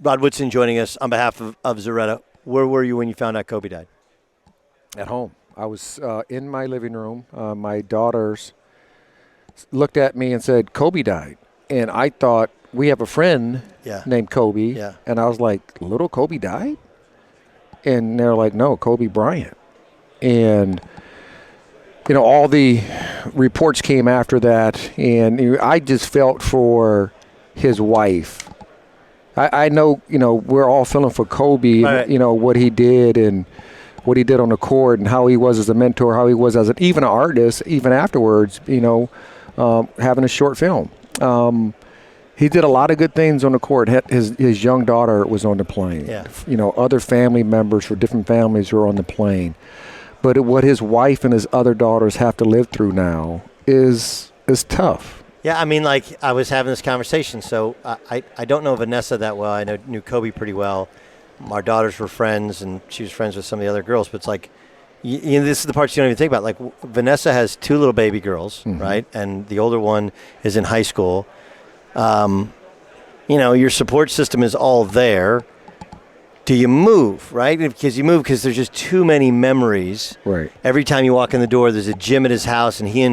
Rod Woodson joining us on behalf of Zaretta. Where were you when you found out Kobe died? At home. I was in my living room. My daughters looked at me and said, Kobe died. And I thought, we have a friend named Kobe. Yeah. And I was like, little Kobe died? And they're like, no, Kobe Bryant. And, all the reports came after that. And I just felt for his wife. I know, we're all feeling for Kobe, right. What he did and what he did on the court and how he was as a mentor, how he was as even an artist, even afterwards, having a short film. He did a lot of good things on the court. His young daughter was on the plane. Yeah. Other family members for different families were on the plane. But what his wife and his other daughters have to live through now is tough. Yeah, I mean, I was having this conversation, so I don't know Vanessa that well. I knew Kobe pretty well. Our daughters were friends, and she was friends with some of the other girls. But it's like, this is the parts you don't even think about. Like, Vanessa has 2 little baby girls, right? And the older one is in high school. Your support system is all there. Do you move, right? Because you move because there's just too many memories. Right. Every time you walk in the door, there's a gym at his house, and he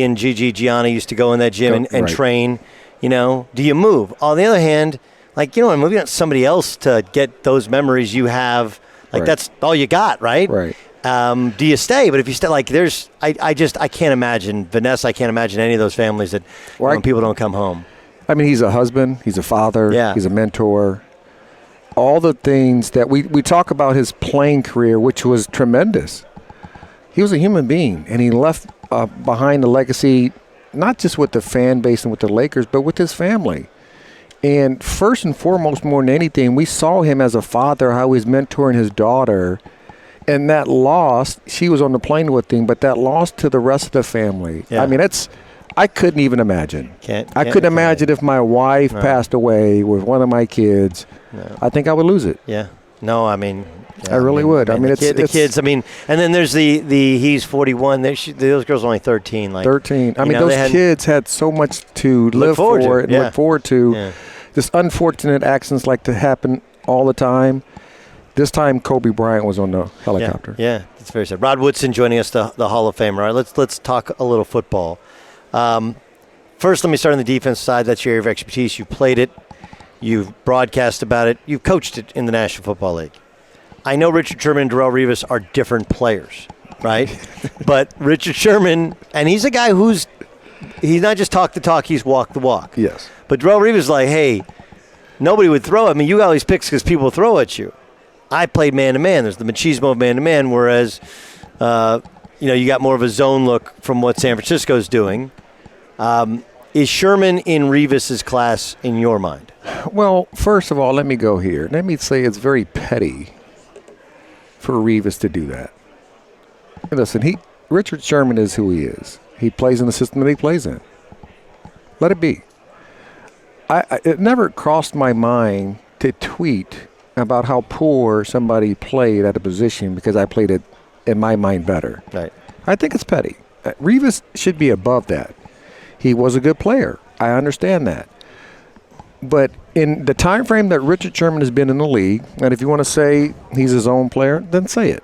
and Gigi Gianna used to go in that gym and train. Do you move? On the other hand, moving on somebody else to get those memories you have, that's all you got, right? Right. Do you stay? But if you stay, I can't imagine, Vanessa, I can't imagine any of those families that people don't come home. I mean, he's a husband, he's a father, he's a mentor. All the things that we talk about his playing career, which was tremendous. He was a human being, and he left behind a legacy, not just with the fan base and with the Lakers, but with his family. And first and foremost, more than anything, we saw him as a father, how he's mentoring his daughter. And that loss, she was on the plane with him, but that loss to the rest of the family. Yeah. I mean, I couldn't even imagine. I couldn't imagine if my wife passed away with one of my kids. No. I think I would lose it. Yeah. No, I mean, I really would. I mean, the kids. I mean, and then there's the he's 41. Those girls are only 13. 13. I mean, those kids had so much to live for and look forward to. Yeah. This unfortunate accidents like to happen all the time. This time, Kobe Bryant was on the helicopter. Yeah, that's very sad. Rod Woodson joining us, the Hall of Famer. All right, let's talk a little football. First, let me start on the defense side. That's your area of expertise. You've played it. You've broadcast about it. You've coached it in the National Football League. I know Richard Sherman and Darrelle Revis are different players, right? But Richard Sherman, and he's a guy he's not just talk the talk, he's walk the walk. Yes. But Darrelle Revis is like, hey, nobody would throw. I mean, you got all these picks because people throw at you. I played man-to-man. There's the machismo of man-to-man, whereas, you got more of a zone look from what San Francisco's doing. Is Sherman in Revis's class in your mind? Well, first of all, let me go here. Let me say it's very petty for Revis to do that. Listen, Richard Sherman is who he is. He plays in the system that he plays in. Let it be. It never crossed my mind to tweet about how poor somebody played at a position because I played it, in my mind, better. Right. I think it's petty. Revis should be above that. He was a good player. I understand that. But in the time frame that Richard Sherman has been in the league, and if you want to say he's his own player, then say it.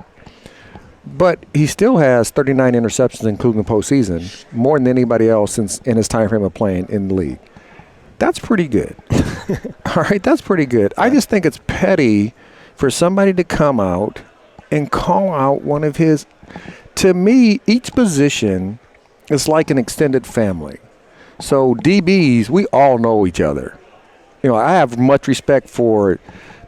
But he still has 39 interceptions, including the postseason, more than anybody else in his time frame of playing in the league. That's pretty good. All right, that's pretty good. I just think it's petty for somebody to come out and call out one of his. To me, each position is like an extended family. So DBs, we all know each other. I have much respect for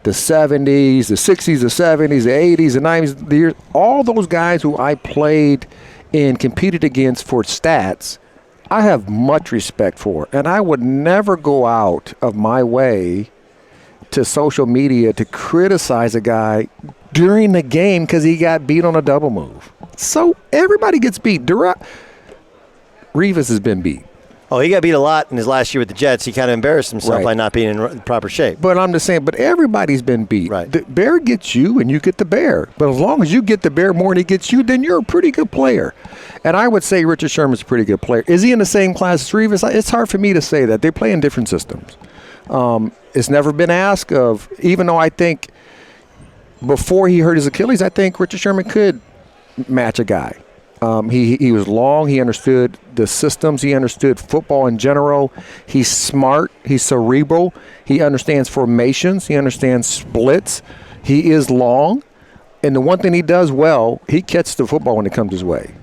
the 70s, the 60s, the 70s, the 80s, the 90s, the years. All those guys who I played and competed against for stats, I have much respect for. And I would never go out of my way to social media to criticize a guy during the game because he got beat on a double move. So everybody gets beat. Revis has been beat. Oh, he got beat a lot in his last year with the Jets. He kind of embarrassed himself by not being in proper shape. But I'm just saying, but everybody's been beat. Right. The bear gets you, and you get the bear. But as long as you get the bear more than he gets you, then you're a pretty good player. And I would say Richard Sherman's a pretty good player. Is he in the same class as Revis? It's hard for me to say that. They play in different systems. It's never been asked of, even though I think before he hurt his Achilles, I think Richard Sherman could match a guy. He was long. He understood the systems. He understood football in general. He's smart. He's cerebral. He understands formations. He understands splits. He is long. And the one thing he does well, he catches the football when it comes his way.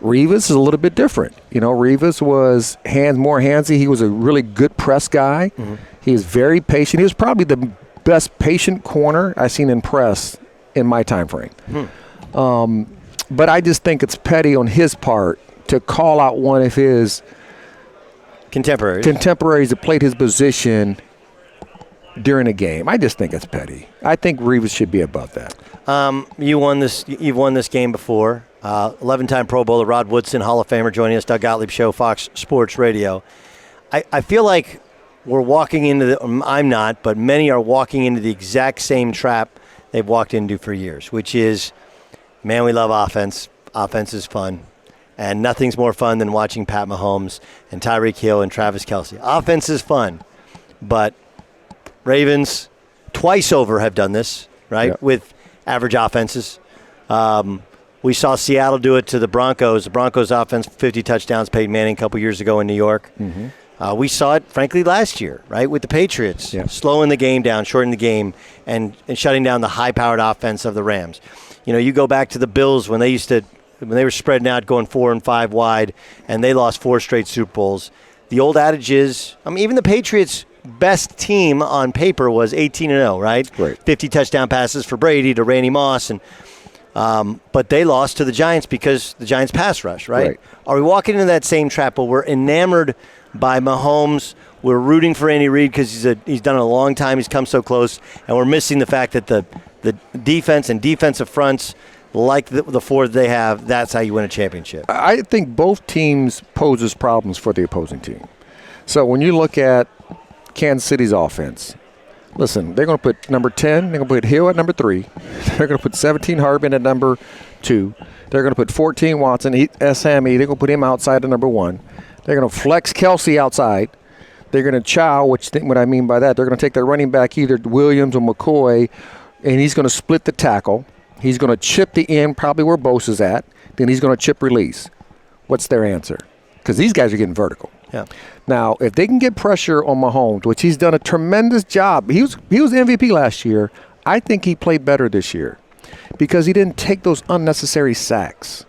Revis is a little bit different. Revis was more handsy. He was a really good press guy. Mm-hmm. He was very patient. He was probably the best patient corner I've seen in press in my time frame. But I just think it's petty on his part to call out one of his contemporaries that played his position during a game. I just think it's petty. I think Revis should be above that. You've won this game before. 11-time Pro Bowler Rod Woodson, Hall of Famer, joining us. Doug Gottlieb Show, Fox Sports Radio. I feel like we're walking into I'm not, but many are walking into the exact same trap they've walked into for years, which is, man, we love offense. Offense is fun. And nothing's more fun than watching Pat Mahomes and Tyreek Hill and Travis Kelce. Offense is fun, but Ravens twice over have done this, right, yep, with average offenses. We saw Seattle do it to the Broncos. The Broncos offense, 50 touchdowns, Peyton Manning a couple years ago in New York. Mm-hmm. We saw it, frankly, last year, right, with the Patriots, yep, slowing the game down, shortening the game, and shutting down the high-powered offense of the Rams. You go back to the Bills when they were spreading out, going 4 and 5 wide, and they lost 4 straight Super Bowls. The old adage is, even the Patriots' best team on paper was 18-0, right? Right. 50 touchdown passes for Brady to Randy Moss, and but they lost to the Giants because the Giants pass rush, right? Are we walking into that same trap? But we're enamored by Mahomes. We're rooting for Andy Reid because he's done it a long time. He's come so close, and we're missing the fact that the defense and defensive fronts, like the 4 they have, that's how you win a championship. I think both teams poses problems for the opposing team. So when you look at Kansas City's offense, listen, they're going to put number 10, they're going to put Hill at number 3, they're going to put 17 Harbin at number 2, they're going to put 14 Watson, SME, they're going to put him outside at number 1, they're going to flex Kelce outside, they're going to chow, what I mean by that, they're going to take their running back, either Williams or McCoy, and he's going to split the tackle. He's going to chip the end, probably where Bosa's at. Then he's going to chip release. What's their answer? Because these guys are getting vertical. Yeah. Now, if they can get pressure on Mahomes, which he's done a tremendous job. He was MVP last year. I think he played better this year because he didn't take those unnecessary sacks.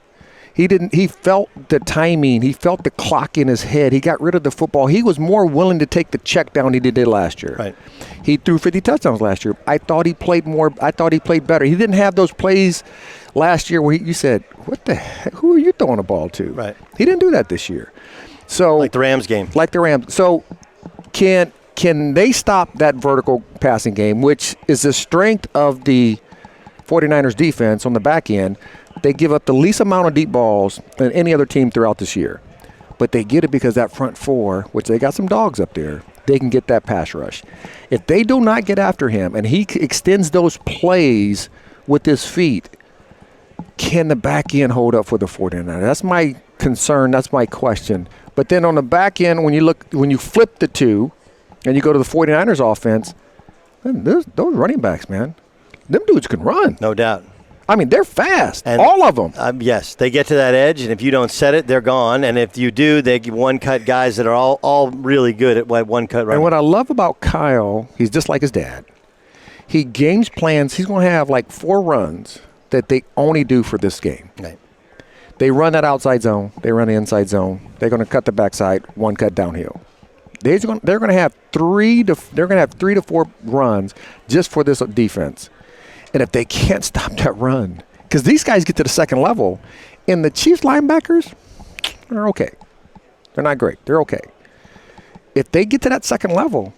He felt the timing. He felt the clock in his head. He got rid of the football. He was more willing to take the check down than he did last year. Right. He threw 50 touchdowns last year. I thought he played more. I thought he played better. He didn't have those plays last year where you said, what the heck? Who are you throwing the ball to? Right. He didn't do that this year. So like the Rams game. Like the Rams. So can they stop that vertical passing game, which is the strength of the 49ers defense on the back end? They give up the least amount of deep balls than any other team throughout this year. But they get it because that front 4, which they got some dogs up there, they can get that pass rush. If they do not get after him and he extends those plays with his feet, can the back end hold up for the 49ers? That's my concern. That's my question. But then on the back end, when you flip the 2 and you go to the 49ers offense, man, those running backs, man, them dudes can run. No doubt. They're fast, and all of them. Yes, they get to that edge, and if you don't set it, they're gone. And if you do, they give one-cut guys that are all really good at one-cut running. And what I love about Kyle, he's just like his dad. He games plans. He's going to have like 4 runs that they only do for this game. Right. They run that outside zone. They run the inside zone. They're going to cut the backside, 1 cut downhill. They're going to have 3 to 4 runs just for this defense. And if they can't stop that run, because these guys get to the second level, and the Chiefs linebackers, they're okay. They're not great. They're okay. If they get to that second level,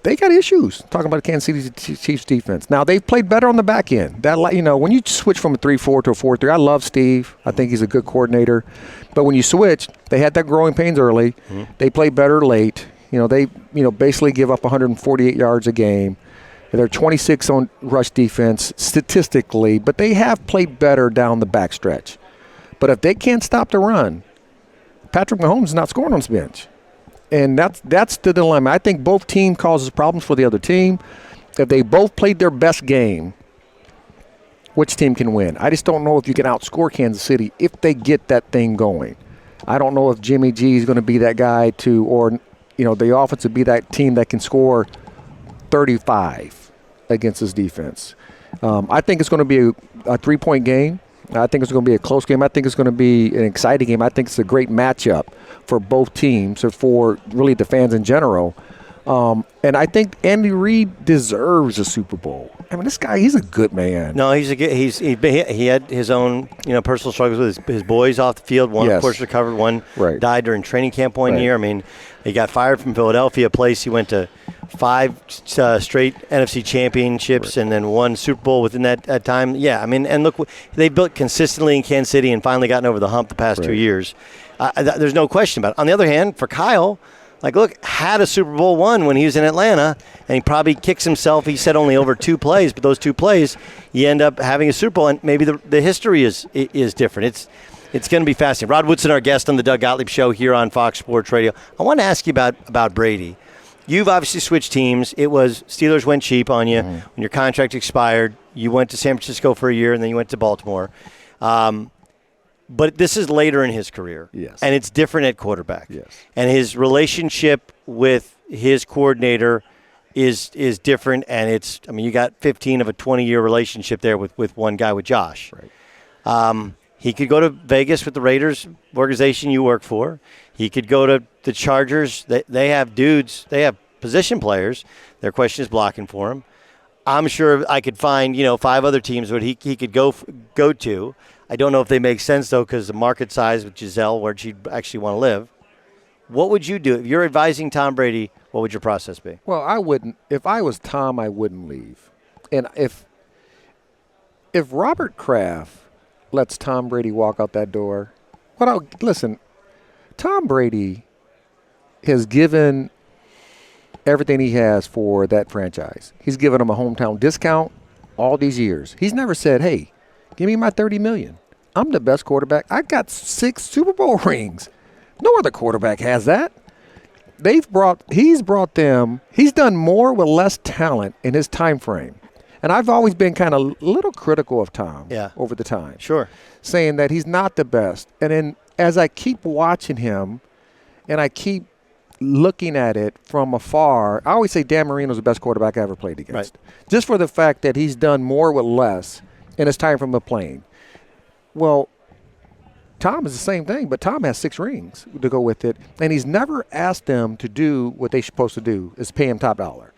they got issues. Talking about the Kansas City Chiefs defense. Now, they've played better on the back end. When you switch from a 3-4 to a 4-3, I love Steve. I think he's a good coordinator. But when you switch, they had that growing pains early. Mm-hmm. They play better late. They basically give up 148 yards a game. They're 26 on rush defense statistically, but they have played better down the backstretch. But if they can't stop the run, Patrick Mahomes is not scoring on his bench. And that's the dilemma. I think both team causes problems for the other team. If they both played their best game, which team can win? I just don't know if you can outscore Kansas City if they get that thing going. I don't know if Jimmy G is going to be that guy or the offense would be that team that can score 35 against this defense. I think it's going to be a 3-point game. I think it's going to be a close game. I think it's going to be an exciting game. I think it's a great matchup for both teams, or for really the fans in general. And I think Andy Reid deserves a Super Bowl. I mean, this guy, he's a good man. No, he had his own personal struggles with his boys off the field. One, of course, recovered. One died during training camp one year. I mean, he got fired from Philadelphia, a place he went to 5 straight NFC championships and then 1 Super Bowl within that time. Yeah, I mean, and look, they built consistently in Kansas City and finally gotten over the hump the past 2 years. There's no question about it. On the other hand, for Kyle, look, had a Super Bowl won when he was in Atlanta, and he probably kicks himself. He said only over 2 plays, but those 2 plays, you end up having a Super Bowl, and maybe the history is different. It's going to be fascinating. Rod Woodson, our guest on the Doug Gottlieb Show here on Fox Sports Radio. I want to ask you about Brady. You've obviously switched teams. It was Steelers went cheap on you when your contract expired. You went to San Francisco for a year, and then you went to Baltimore. But this is later in his career. Yes. And it's different at quarterback. Yes. And his relationship with his coordinator is different. And you got 15 of a 20-year relationship there with one guy, with Josh. Right. He could go to Vegas with the Raiders organization you work for. He could go to the Chargers. They have dudes. They have position players. Their question is blocking for him. I'm sure I could find 5 other teams that he could go to. I don't know if they make sense, though, because the market size with Giselle, where she'd actually want to live. What would you do? If you're advising Tom Brady, what would your process be? Well, I wouldn't. If I was Tom, I wouldn't leave. And if Robert Kraft lets Tom Brady walk out that door, listen, Tom Brady has given everything he has for that franchise. He's given him a hometown discount all these years. He's never said, hey, give me my $30 million. I'm the best quarterback. I got 6 Super Bowl rings. No other quarterback has that. He's done more with less talent in his time frame. And I've always been kind of a little critical of Tom over the time. Sure. Saying that he's not the best. And then as I keep watching him and I keep looking at it from afar, I always say Dan Marino's the best quarterback I ever played against. Right. Just for the fact that he's done more with less in his time from the plane. Well, Tom is the same thing, but Tom has 6 rings to go with it, and he's never asked them to do what they're supposed to do, is pay him top dollar.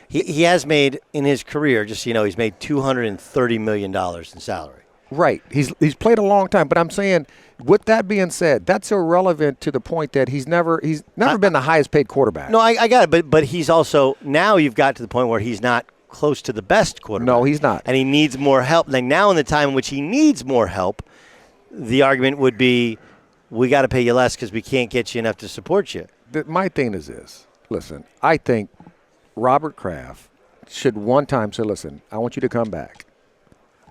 He has made, in his career, just so you know, he's made $230 million in salary. Right. He's played a long time, but I'm saying, with that being said, that's irrelevant to the point that he's never been the highest paid quarterback. No, I got it, but he's also, now you've got to the point where he's not close to the best quarterback. No, he's not. And he needs more help. Like now in the time in which he needs more help, the argument would be, we got to pay you less because we can't get you enough to support you. My thing is this. Listen, I think Robert Kraft should one time say, listen, I want you to come back.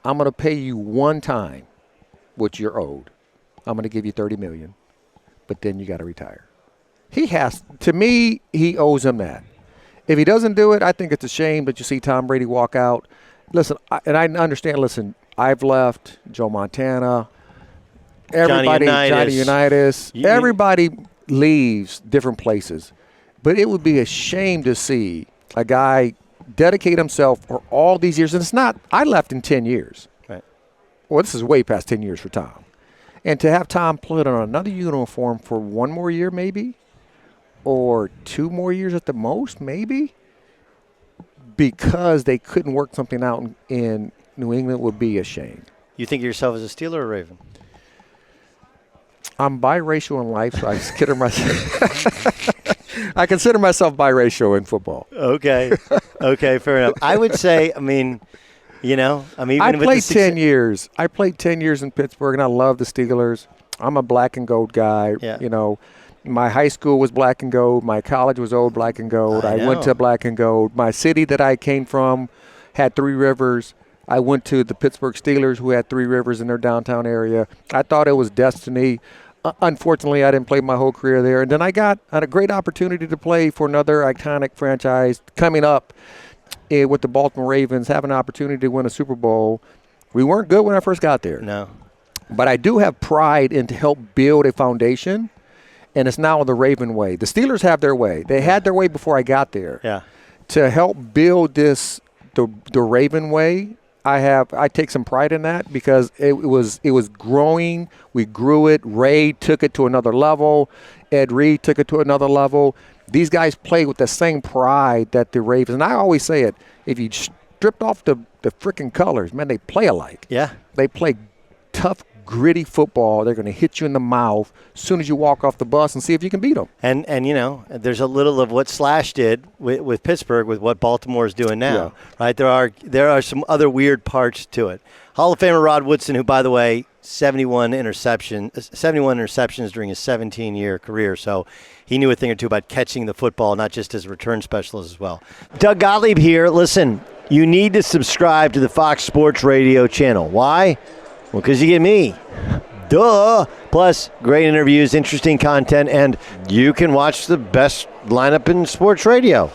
I'm going to pay you one time what you're owed. I'm going to give you $30 million, but then you got to retire. To me, he owes him that. If he doesn't do it, I think it's a shame that you see Tom Brady walk out. Listen, and I understand, I've left, Joe Montana, everybody, Johnny Unitas, everybody leaves different places. But it would be a shame to see a guy dedicate himself for all these years. And it's not, I left in 10 years. Right. Well, this is way past 10 years for Tom. And to have Tom put on another uniform for 1 more year maybe, or 2 more years at the most maybe, because they couldn't work something out in New England would be a shame. You think of yourself as a Steeler or Raven? I'm biracial in life, so I consider myself biracial in football. Okay, fair enough. I would say, even I played 10 years. I played 10 years in Pittsburgh, and I love the Steelers. I'm a black and gold guy. Yeah. My high school was black and gold. My college was old black and gold. I went to black and gold. My city that I came from had 3 rivers. I went to the Pittsburgh Steelers, who had 3 rivers in their downtown area. I thought it was destiny. Unfortunately, I didn't play my whole career there. And then I had a great opportunity to play for another iconic franchise coming up with the Baltimore Ravens, have an opportunity to win a Super Bowl. We weren't good when I first got there. No. But I do have pride in to help build a foundation, and it's now the Raven way. The Steelers have their way. They had their way before I got there. Yeah. To help build this, the Raven way, I take some pride in that because it was growing. We grew it. Ray took it to another level. Ed Reed took it to another level. These guys play with the same pride that the Ravens. And I always say it, if you stripped off the freaking colors, man, they play alike. Yeah. They play tough, gritty football. They're going to hit you in the mouth as soon as you walk off the bus and see if you can beat them. And there's a little of what Slash did with Pittsburgh with what Baltimore is doing now, right? There are some other weird parts to it. Hall of Famer Rod Woodson, who, by the way, 71 interceptions during his 17-year career, so he knew a thing or two about catching the football, not just as a return specialist as well. Doug Gottlieb here. Listen, you need to subscribe to the Fox Sports Radio channel. Why? Well, because you get me. Duh. Plus, great interviews, interesting content, and you can watch the best lineup in sports radio.